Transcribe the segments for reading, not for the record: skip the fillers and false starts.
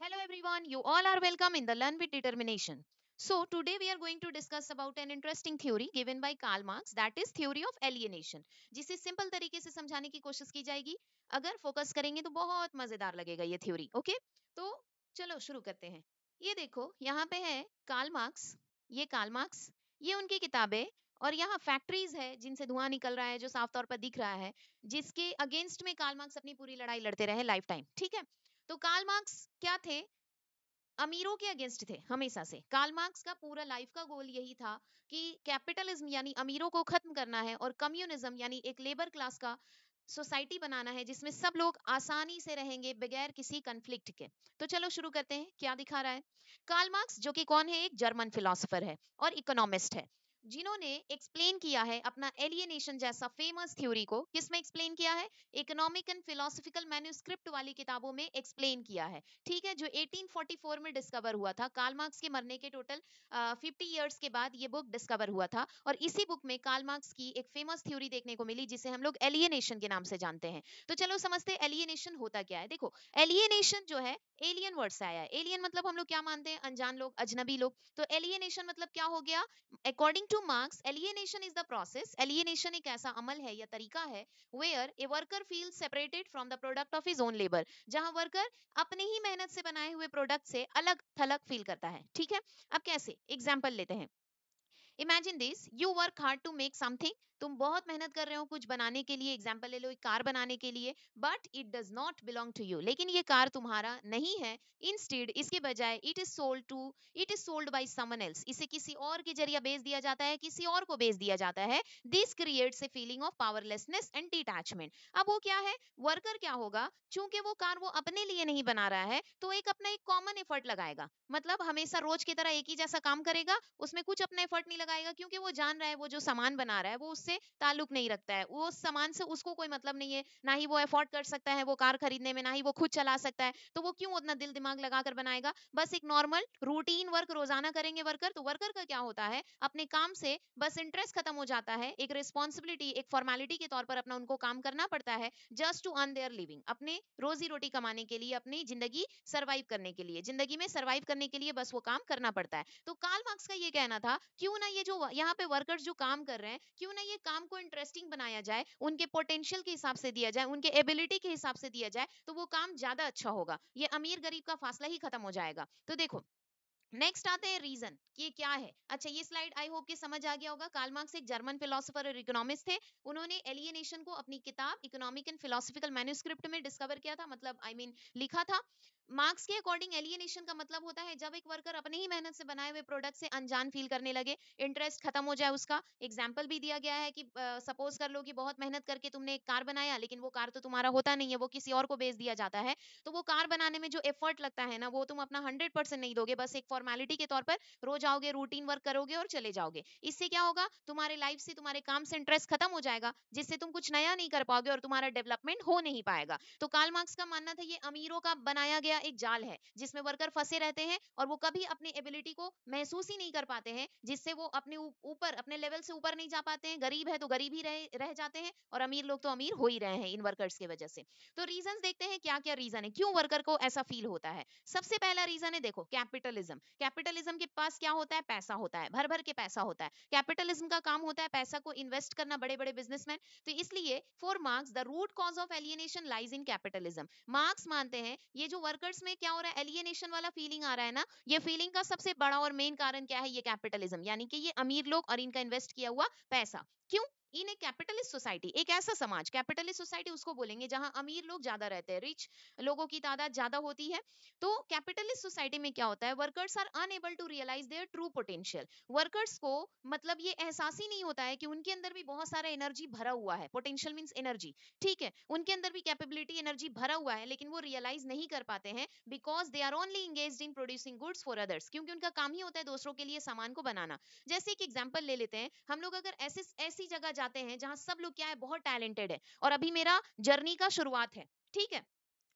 Hello everyone, you all are welcome in the Learn with Determination. So today we are going to discuss about an interesting theory given by Karl Marx, that is theory of alienation, जिसे simple तरीके से समझाने की कोशिश की जाएगी. अगर focus करेंगे तो बहुत मजेदार लगेगा ये थ्योरी. ओके, तो चलो शुरू करते हैं. ये देखो यहाँ पे है कार्ल मार्क्स. ये कार्ल मार्क्स, ये उनकी किताबें, और यहाँ फैक्ट्रीज है जिनसे धुआं निकल रहा है जो साफ तौर पर दिख रहा है, जिसके अगेंस्ट में कार्ल मार्क्स अपनी पूरी लड़ाई लड़ते रहे लाइफ टाइम. ठीक है, तो कार्ल मार्क्स क्या थे? अमीरों के अगेंस्ट थे हमेशा से. कार्ल मार्क्स का पूरा लाइफ का गोल यही था कि कैपिटलिज्म यानी अमीरों को खत्म करना है और कम्युनिज्म यानी एक लेबर क्लास का सोसाइटी बनाना है जिसमें सब लोग आसानी से रहेंगे बगैर किसी कंफ्लिक्ट के. तो चलो शुरू करते हैं, क्या दिखा रहा है. कार्ल मार्क्स जो कि कौन है, एक जर्मन फिलोसोफर है और इकोनॉमिस्ट है, जिन्होंने एक्सप्लेन किया है अपना एलियनेशन जैसा फेमस थ्योरी को. किसमें एक्सप्लेन किया है? इकोनॉमिक एंड फिलोसफिकल मैन्युस्क्रिप्ट वाली किताबों में एक्सप्लेन किया है. ठीक है, जो 1844 में डिस्कवर हुआ था, कार्ल मार्क्स के मरने के टोटल 50 इयर्स के बाद ये बुक डिस्कवर हुआ था. और इसी बुक में कार्ल मार्क्स की एक फेमस थ्योरी देखने को मिली जिसे हम लोग एलियनेशन के नाम से जानते हैं. तो चलो समझते हैं एलियनेशन होता क्या है. देखो, एलियनेशन जो है एलियन वर्ड से आया है. एलियन मतलब हम लोग क्या मानते हैं? अनजान लोग, अजनबी लोग. तो एलियनेशन मतलब क्या हो गया? According two marks, alienation is the process. Alienation एक ऐसा अमल है या तरीका है where a worker feels separated from the product of his own labor, जहां वर्कर अपनी ही मेहनत से बनाए हुए प्रोडक्ट से अलग थलग फील करता है. ठीक है, अब कैसे? एग्जांपल लेते हैं. Imagine this, you work hard to make something. तुम बहुत मेहनत कर रहे हो कुछ बनाने के लिए. एग्जाम्पल ले लो, एक कार बनाने के लिए. But it does not belong to you, लेकिन ये कार तुम्हारा नहीं है. इंस्टेड, इसके बजाय it is sold by someone else, इसे किसी और के जरिए बेच दिया जाता है, किसी और को बेच दिया जाता है. This creates a feeling of powerlessness and detachment. अब वो क्या है? वर्कर क्या होगा, चूंकि वो कार वो अपने लिए नहीं बना रहा है, तो एक अपना एक कॉमन एफर्ट लगाएगा. मतलब हमेशा रोज की तरह एक ही जैसा काम करेगा, उसमें कुछ अपना एफर्ट नहीं लगाएगा, क्योंकि वो जान रहा है वो जो सामान बना रहा है वो उससे ताल्लुक नहीं रखता है, वो उस सामान से उसको कोई मतलब नहीं है, ना ही वो अफोर्ड कर सकता है वो कार खरीदने में, ना ही वो खुद चला सकता है. तो वो क्यों उतना दिल दिमाग लगाकर बनाएगा? बस एक नॉर्मल रूटीन वर्क रोजाना करेंगे वर्कर. तो वर्कर का क्या होता है, अपने काम से बस इंटरेस्ट खत्म हो जाता है, एक रिस्पॉन्सिबिलिटी, एक फॉर्मेलिटी के तौर पर अपना उनको काम करना पड़ता है, just to earn their living, अपने रोजी रोटी कमाने के लिए, अपनी जिंदगी सरवाइव करने के लिए, जिंदगी में सरवाइव करने के लिए बस वो काम करना पड़ता है. तो कार्ल मार्क्स का ये कहना था, क्यों ना ये जो यहाँ पे वर्कर्स जो काम कर रहे हैं, क्यों ना ये काम को इंटरेस्टिंग बनाया जाए, उनके पोटेंशियल के हिसाब से दिया जाए, उनके एबिलिटी के हिसाब से दिया जाए, तो वो काम ज्यादा अच्छा होगा. ये अमीर गरीब का फासला ही खत्म हो जाएगा. तो देखो, नेक्स्ट आते हैं रीजन कि ये क्या है. अच्छा, ये स्लाइड आई होप कि समझ आ गया होगा. कार्ल मार्क्स एक जर्मन फिलोसोफर और इकोनॉमिस्ट थे. उन्होंने एलियनेशन को अपनी किताब इकोनॉमिक एंड फिलोसफिकल मैन्युस्क्रिप्ट में डिस्कवर किया था, मतलब लिखा था. मार्क्स के अकॉर्डिंग एलियनेशन का मतलब होता है जब एक वर्कर अपने ही मेहनत से बनाए हुए प्रोडक्ट से अनजान फील करने लगे, इंटरेस्ट खत्म हो जाए उसका. एग्जाम्पल भी दिया गया है कि सपोज कर लो कि बहुत मेहनत करके तुमने एक कार बनाया, लेकिन वो कार तो तुम्हारा होता नहीं है, वो किसी और को बेच दिया जाता है. तो वो कार बनाने में जो एफर्ट लगता है ना, वो तुम अपना 100% नहीं दोगे, बस एक फॉर्मेलिटी के तौर पर रोज आओगे, रूटीन वर्क करोगे और चले जाओगे. इससे क्या होगा, तुम्हारे लाइफ से, तुम्हारे काम से इंटरेस्ट खत्म हो जाएगा, जिससे तुम कुछ नया नहीं कर पाओगे और तुम्हारा डेवलपमेंट हो नहीं पाएगा. तो कार्ल मार्क्स का मानना था ये अमीरों का बनाया गया एक जाल है जिसमें वर्कर फंसे रहते हैं और वो कभी अपनी एबिलिटी को महसूस ही नहीं कर पाते हैं, जिससे वो अपने ऊपर, अपने लेवल से ऊपर नहीं जा पाते हैं. गरीब है तो गरीब ही रह जाते हैं, और अमीर लोग तो अमीर हो ही रहे हैं इन वर्कर्स की वजह से. तो रीजंस देखते हैं क्या क्या रीजन है क्यों वर्कर को ऐसा फील होता है. सबसे पहला रीजन है, देखो, कैपिटलिज्म. कैपिटलिज्म के पास क्या होता है? पैसा होता है, भर भर के पैसा होता है. कैपिटलिज्म का काम होता है पैसा को इन्वेस्ट करना, बड़े बड़े बिजनेसमैन. तो इसलिए for Marx the root cause of alienation lies in capitalism. Marx मानते हैं ये जो वर्कर्स में क्या हो रहा है, एलियनेशन वाला फीलिंग आ रहा है ना, ये फीलिंग का सबसे बड़ा और मेन कारण क्या है? ये कैपिटलिज्म, यानी कि ये अमीर लोग और इनका इन्वेस्ट किया हुआ पैसा. क्यों? इन ए कैपिटलिस्ट सोसाइटी, एक ऐसा समाज, कैपिटलिस्ट सोसाइटी उसको बोलेंगे जहां अमीर लोग ज्यादा रहते हैं, रिच लोगों की तादाद ज्यादा होती है. तो कैपिटलिस्ट सोसाइटी में क्या होता है, workers are unable to realise their true potential. Workers को मतलब ये एहसास ही नहीं होता है कि उनके अंदर भी बहुत सारा एनर्जी भरा हुआ है. Potential means energy. ठीक है, उनके अंदर भी कैपेबिलिटी, एनर्जी भरा हुआ है, लेकिन वो रियलाइज नहीं कर पाते हैं, because they are only engaged in producing goods for others, क्योंकि उनका काम ही होता है दूसरों के लिए सामान को बनाना. जैसे एक एग्जांपल ले लेते हैं, हम लोग अगर ऐसे ऐसी जगह जाते हैं जहां सब लोग क्या है, बहुत टैलेंटेड है, और अभी मेरा जर्नी का शुरुआत है. ठीक है,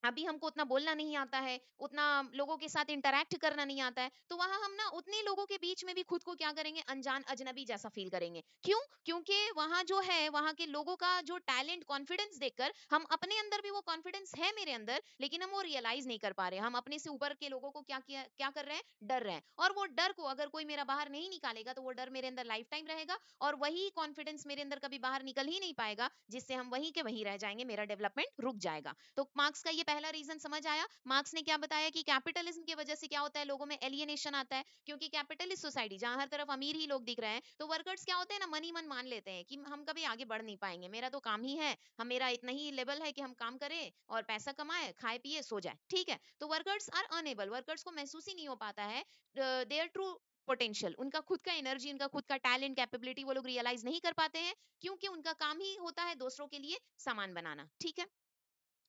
अभी हमको उतना बोलना नहीं आता है, उतना लोगों के साथ इंटरैक्ट करना नहीं आता है, तो वहां हम ना उतने लोगों के बीच में भी खुद को क्या करेंगे, अनजान अजनबी जैसा फील करेंगे। क्यों? क्योंकि वहां जो है, वहां के लोगों का जो टैलेंट, कॉन्फिडेंस देखकर हम अपने अंदर भी वो कॉन्फिडेंस है मेरे अंदर, लेकिन हम वो रियलाइज नहीं कर पा रहे। हम अपने से ऊपर के लोगों को क्या कर रहे हैं, डर रहे हैं। और वो डर को अगर कोई मेरा बाहर नहीं निकालेगा तो वो डर मेरे अंदर लाइफ टाइम रहेगा, और वही कॉन्फिडेंस मेरे अंदर कभी बाहर निकल ही नहीं पाएगा, जिससे हम वहीं के वहीं रह जाएंगे, मेरा डेवलपमेंट रुक जाएगा। तो मार्क्स का ये पहला रीजन समझ आया। मार्क्स ने क्या बताया कि कैपिटलिज्म की वजह से क्या होता है, लोगों में एलियनेशन आता है, क्योंकि कैपिटलिस्ट सोसाइटी जहां हर तरफ अमीर ही लोग दिख रहे हैं, तो वर्कर्स क्या होते हैं ना, मन ही मन मान लेते हैं कि हम कभी आगे बढ़ नहीं पाएंगे, मेरा तो काम ही है, हम मेरा इतना ही लेवल है कि हम काम करें और पैसा कमाए, खाए पिए सो जाए, ठीक है। तो वर्कर्स आर अनेबल, वर्कर्स को महसूस ही नहीं हो पाता है देयर ट्रू पोटेंशियल, उनका खुद का एनर्जी, उनका खुद का टैलेंट, कैपेबिलिटी वो लोग रियलाइज नहीं कर पाते हैं, क्योंकि उनका काम ही होता है दूसरों के लिए सामान बनाना, ठीक है।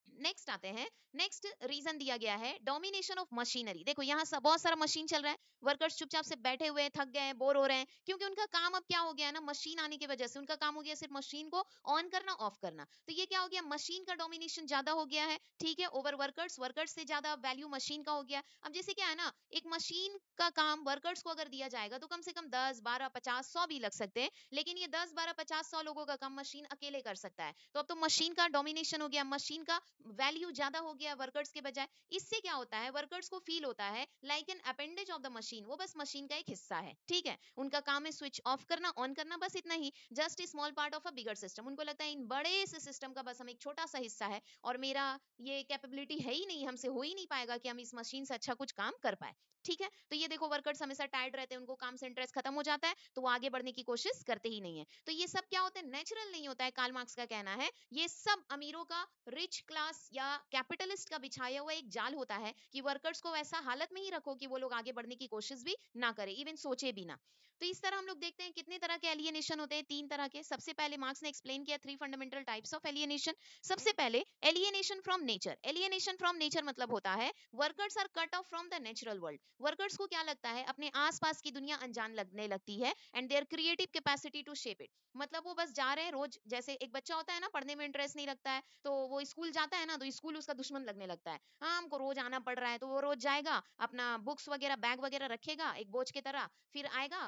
नेक्स्ट आते हैं। नेक्स्ट रीजन दिया गया है डोमिनेशन ऑफ मशीनरी। देखो यहाँ सब बहुत सारा मशीन चल रहा है, वर्कर्स चुपचाप से बैठे हुए हैं, थक गए हैं, बोर हो रहे हैं, क्योंकि उनका काम अब क्या हो गया है ना, मशीन आने की वजह से उनका काम हो गया सिर्फ मशीन को ऑन करना, ऑफ करना। तो ये क्या हो गया, मशीन का डोमिनेशन ज्यादा हो गया है, ठीक है, ओवर वर्कर्स, वर्कर्स से ज्यादा वैल्यू मशीन का हो गया। अब जैसे क्या है ना, एक मशीन का काम वर्कर्स को अगर दिया जाएगा तो कम से कम 10, 12, 50, 100 भी लग सकते हैं, लेकिन ये 10, 12, 50, 100 लोगों का काम मशीन अकेले कर सकता है। तो अब तो मशीन का डोमिनेशन हो गया, मशीन का वैल्यू ज्यादा हो गया वर्कर्स के बजाय। इससे क्या होता है, वर्कर्स को फील होता है like an appendage of the machine, वो बस मशीन का एक हिस्सा है, ठीक है। उनका काम है स्विच ऑफ करना, ऑन करना, बस इतना ही, just a small part of a bigger system. उनको लगता है इन बड़े से सिस्टम का बस हम एक छोटा सा हिस्सा है, और मेरा ये कैपेबिलिटी है ही नहीं, हमसे हो ही नहीं पाएगा कि हम इस मशीन से अच्छा कुछ काम कर पाए, ठीक है। तो ये देखो वर्कर्स हमेशा टायर्ड रहते हैं, उनको काम से इंटरेस्ट खत्म हो जाता है, तो वो आगे बढ़ने की कोशिश करते ही नहीं है। तो ये सब क्या होता है, नेचुरल नहीं होता है, कार्ल मार्क्स का कहना है। ये सब अमीरों का, रिच क्लास या कैपिटलिस्ट का बिछाया हुआ एक जाल होता है, कि वर्कर्स को ऐसा हालत में ही रखो कि वो लोग आगे बढ़ने की कोशिश भी ना करे, इवन सोचे भी ना। तो इस तरह हम लोग देखते हैं कितने तरह के एलियनेशन होते हैं, 3 तरह के। सबसे पहले मार्क्स ने एक्सप्लेन किया 3 फंडामेंटल टाइप्स ऑफ एलियनेशन। सबसे पहले alienation from nature. Alienation from nature मतलब होता है workers are cut off from the natural world. Workers को क्या लगता है, अपने आसपास की दुनिया अनजान लगने लगती है, and their creative capacity to shape it. मतलब वो बस जा रहे हैं रोज, जैसे एक बच्चा होता है ना, पढ़ने में इंटरेस्ट नहीं लगता है, तो वो स्कूल जाता है ना, तो स्कूल उसका दुश्मन लगने लगता है। हाँ, हमको रोज आना पड़ रहा है, तो वो रोज जाएगा, अपना बुक्स वगैरह, बैग वगैरह रखेगा एक बोझ की तरह, फिर आएगा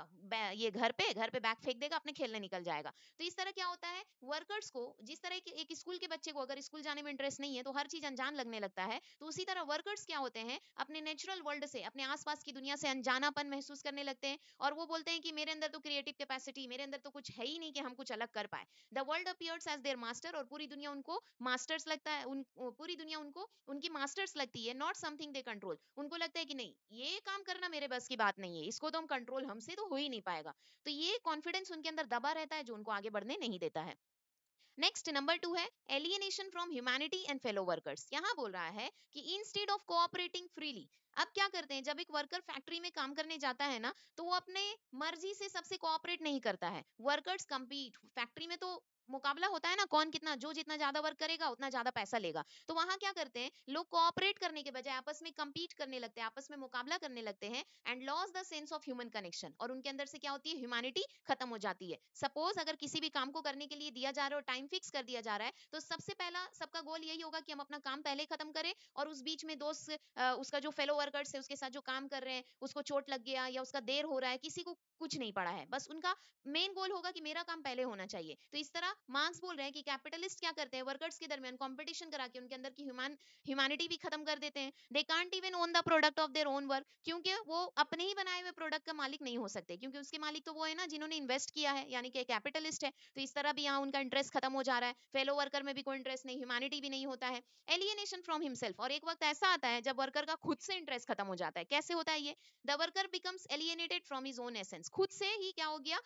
ये घर पे बैग फेंक देगा, अपने खेलने निकल जाएगा। तो इस तरह क्या होता है, वर्कर्स को जिस तरह के एक स्कूल के बच्चे को अगर स्कूल जाने में इंटरेस्ट नहीं है, तो हर चीज अनजान लगने लगता है, तो उसी तरह वर्कर्स क्या होते हैं, अपने नेचुरल वर्ल्ड से, अपने आसपास की दुनिया से अनजानापन महसूस करने लगते हैं, और वो बोलते हैं कि मेरे अंदर तो क्रिएटिव कैपेसिटी, मेरे अंदर तो कुछ है ही नहीं कि हम कुछ अलग कर पाए। The world appears as their master, और पूरी दुनिया उनको मास्टर्स लगता है, पूरी दुनिया उनको उनकी मास्टर्स लगती है, नॉट समथिंग दे कंट्रोल। उनको लगता है कि नहीं, ये काम करना मेरे बस की बात नहीं है, इसको तो हम कंट्रोल, हमसे तो हो ही नहीं पाएगा। तो ये कॉन्फिडेंस उनके अंदर दबा रहता है, जो उनको आगे बढ़ने नहीं देता है। नेक्स्ट नंबर 2 है alienation from humanity and fellow workers. यहाँ बोल रहा है कि इंस्टेड ऑफ कोऑपरेटिंग फ्रीली, अब क्या करते हैं, जब एक वर्कर फैक्ट्री में काम करने जाता है ना, तो वो अपने मर्जी से सबसे कोऑपरेट नहीं करता है। वर्कर्स कंपीट, फैक्ट्री में तो मुकाबला होता है ना, कौन कितना, जो जितना ज्यादा वर्क करेगा उतना ज्यादा पैसा लेगा। तो वहां क्या करते हैं लोग, कोऑपरेट करने के बजाय आपस में compete करने लगते हैं, आपस में मुकाबला करने लगते हैं, and loss the sense of human connection, और उनके अंदर से क्या होती है, ह्यूमैनिटी खत्म हो जाती है। सपोज अगर किसी भी काम को करने के लिए दिया जा रहा है और टाइम फिक्स कर दिया जा रहा है, तो सबसे पहला सबका गोल यही होगा कि हम अपना काम पहले खत्म करें, और उस बीच में दोस्त उसका जो फेलो वर्कर्स है, उसके साथ जो काम कर रहे हैं, उसको चोट लग गया या उसका देर हो रहा है, किसी को कुछ नहीं पड़ा है, बस उनका मेन गोल होगा कि मेरा काम पहले होना चाहिए। तो इस तरह मार्क्स बोल रहे हैं कि कैपिटलिस्ट क्या करते हैं, वर्कर्स के दरमियान कंपटीशन करा के उनके अंदर की ह्यूमैनिटी भी खत्म कर देते हैं। They can't even own the product of their own work, क्योंकि वो अपने ही बनाए हुए प्रोडक्ट का मालिक नहीं हो सकते, क्योंकि उसके मालिक तो वो है ना जिन्होंने इन्वेस्ट किया है, यानी कि कैपिटलिस्ट है। तो इस तरह भी यहाँ उनका इंटरेस्ट खत्म हो जा रहा है, फेलो वर्कर में भी कोई इंटरेस्ट नहीं, ह्यूमैनिटी भी नहीं होता है। एलियनेशन फ्रॉम हिमसेल्फ, और एक वक्त ऐसा आता है जब वर्कर का खुद से इंटरेस्ट खत्म हो जाता है। कैसे होता है ये, the worker becomes alienated from his own essence, खुद से ही क्या हो गया,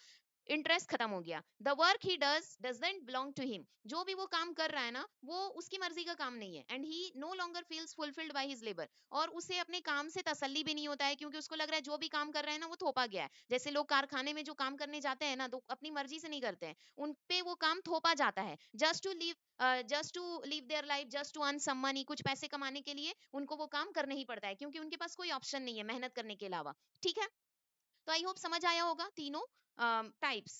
इंटरेस्ट खत्म हो गया। The work he does doesn't belong to him, जो भी वो काम कर रहा है ना, वो उसकी मर्जी का काम नहीं है, and he no longer feels fulfilled by his labour, और उसे अपने काम से तसल्ली भी नहीं होता है, क्योंकि उसको लग रहा है जो भी काम कर रहे हैं ना वो थोपा गया है। जैसे लोग कारखाने में जो काम करने जाते हैं ना, तो अपनी मर्जी से नहीं करते हैं, उन पे वो काम थोपा जाता है, just to live their life, just to earn some money, कुछ पैसे कमाने के लिए उनको वो काम करना ही पड़ता है, क्योंकि उनके पास कोई ऑप्शन नहीं है मेहनत करने के अलावा, ठीक है। तो आई होप समझ आया होगा तीनों टाइप्स।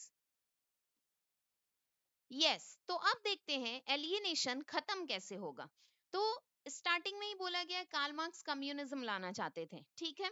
यस तो अब देखते हैं एलियनेशन खत्म कैसे होगा। तो स्टार्टिंग में ही बोला गया कार्ल मार्क्स कम्युनिज्म लाना चाहते थे, ठीक है।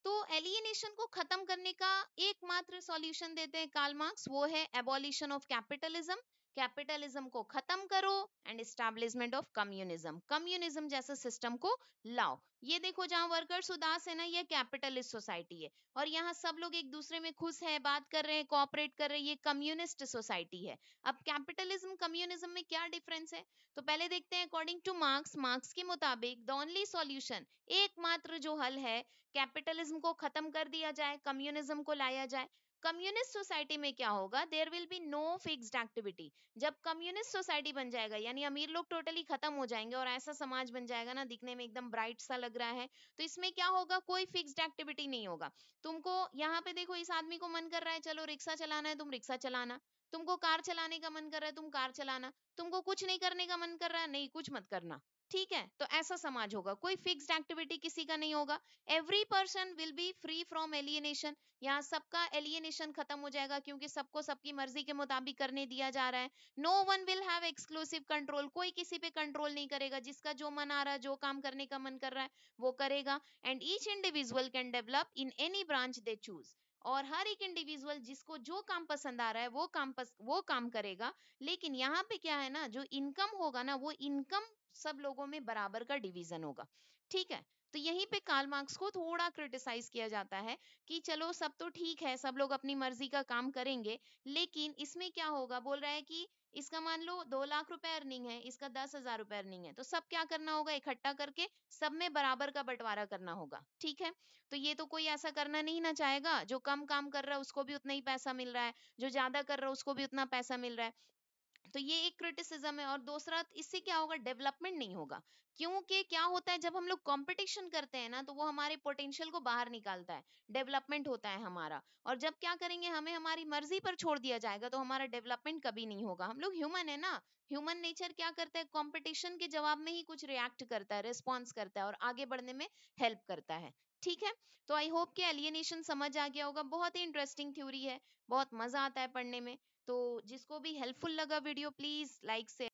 तो एलियनेशन को खत्म करने का एकमात्र सॉल्यूशन देते हैं कार्ल मार्क्स, वो है एबॉलिशन ऑफ कैपिटलिज्म। कैपिटलिज्म को खत्म करो and establishment of communism, communism जैसा सिस्टम को लाओ। ये देखो जहां वर्कर्स उदास है ना, ये कैपिटलिस्ट सोसाइटी है, और यहाँ सब लोग एक दूसरे में खुश है, बात कर रहे हैं, कोऑपरेट कर रहे हैं, ये कम्युनिस्ट सोसाइटी है। अब कैपिटलिज्म कम्युनिज्म में क्या डिफरेंस है, तो पहले देखते हैं अकॉर्डिंग टू मार्क्स, मार्क्स के मुताबिक द ओनली सॉल्यूशन, एकमात्र जो हल है, कैपिटलिज्म को खत्म कर दिया जाए, कम्युनिज्म को लाया जाए। कम्युनिस्ट सोसाइटी में क्या होगा, there will be no fixed activity. जब कम्युनिस्ट सोसाइटी बन जाएगा, यानी अमीर लोग टोटली खत्म हो जाएंगे और ऐसा समाज बन जाएगा ना, दिखने में एकदम ब्राइट सा लग रहा है, तो इसमें क्या होगा, कोई फिक्स्ड एक्टिविटी नहीं होगा। तुमको यहाँ पे देखो, इस आदमी को मन कर रहा है चलो रिक्शा चलाना है, तुम रिक्शा चलाना, तुमको कार चलाने का मन कर रहा है, तुम कार चलाना, तुमको कुछ नहीं करने का मन कर रहा है, नहीं कुछ मत करना, ठीक है। तो ऐसा समाज होगा, कोई फिक्स्ड एक्टिविटी किसी का नहीं होगा। Every person will be free from alienation, यहाँ सबका एलियनेशन खत्म हो जाएगा, क्योंकि सबको सबकी मर्जी के मुताबिक करने दिया जा रहा है। No one will have exclusive control, कोई किसी पे कंट्रोल नहीं करेगा, जिसका जो मन आ रहा है, जो काम करने का मन कर रहा है वो करेगा। And each individual can develop in any branch they choose, और हर एक इंडिविजुअल जिसको जो काम पसंद आ रहा है वो काम करेगा। लेकिन यहाँ पे क्या है ना, जो इनकम होगा ना, वो इनकम सब लोगों में बराबर का डिवीजन होगा, ठीक है। तो यहीं पे कार्ल मार्क्स को थोड़ा क्रिटिसाइज किया जाता है कि चलो सब तो ठीक है, सब लोग अपनी मर्जी का काम करेंगे, लेकिन इसमें क्या होगा, बोल रहा है कि इसका मान लो 2 लाख रुपए अर्निंग है, इसका 10,000 रुपए अर्निंग है, तो सब क्या करना होगा, इकट्ठा करके सब में बराबर का बंटवारा करना होगा, ठीक है। तो ये तो कोई ऐसा करना नहीं ना चाहेगा, जो कम काम कर रहा है उसको भी उतना ही पैसा मिल रहा है, जो ज्यादा कर रहा है उसको भी उतना पैसा मिल रहा है। तो ये एक क्रिटिसिज्म है। और दूसरा, इससे क्या होगा, डेवलपमेंट नहीं होगा, क्योंकि क्या होता है, जब हम लोग कंपटीशन करते हैं ना, तो वो हमारे पोटेंशियल को बाहर निकालता है, डेवलपमेंट होता है हमारा। और जब क्या करेंगे, हमें हमारी मर्जी पर छोड़ दिया जाएगा, तो हमारा डेवलपमेंट कभी नहीं होगा। हम लोग ह्यूमन है ना, ह्यूमन नेचर क्या करता है, कंपटीशन के जवाब में ही कुछ रिएक्ट करता है, रिस्पॉन्स करता है, और आगे बढ़ने में हेल्प करता है, ठीक है। तो आई होप कि एलियनेशन समझ आ गया होगा, बहुत ही इंटरेस्टिंग थ्योरी है, बहुत मजा आता है पढ़ने में। तो जिसको भी हेल्पफुल लगा वीडियो, प्लीज लाइक से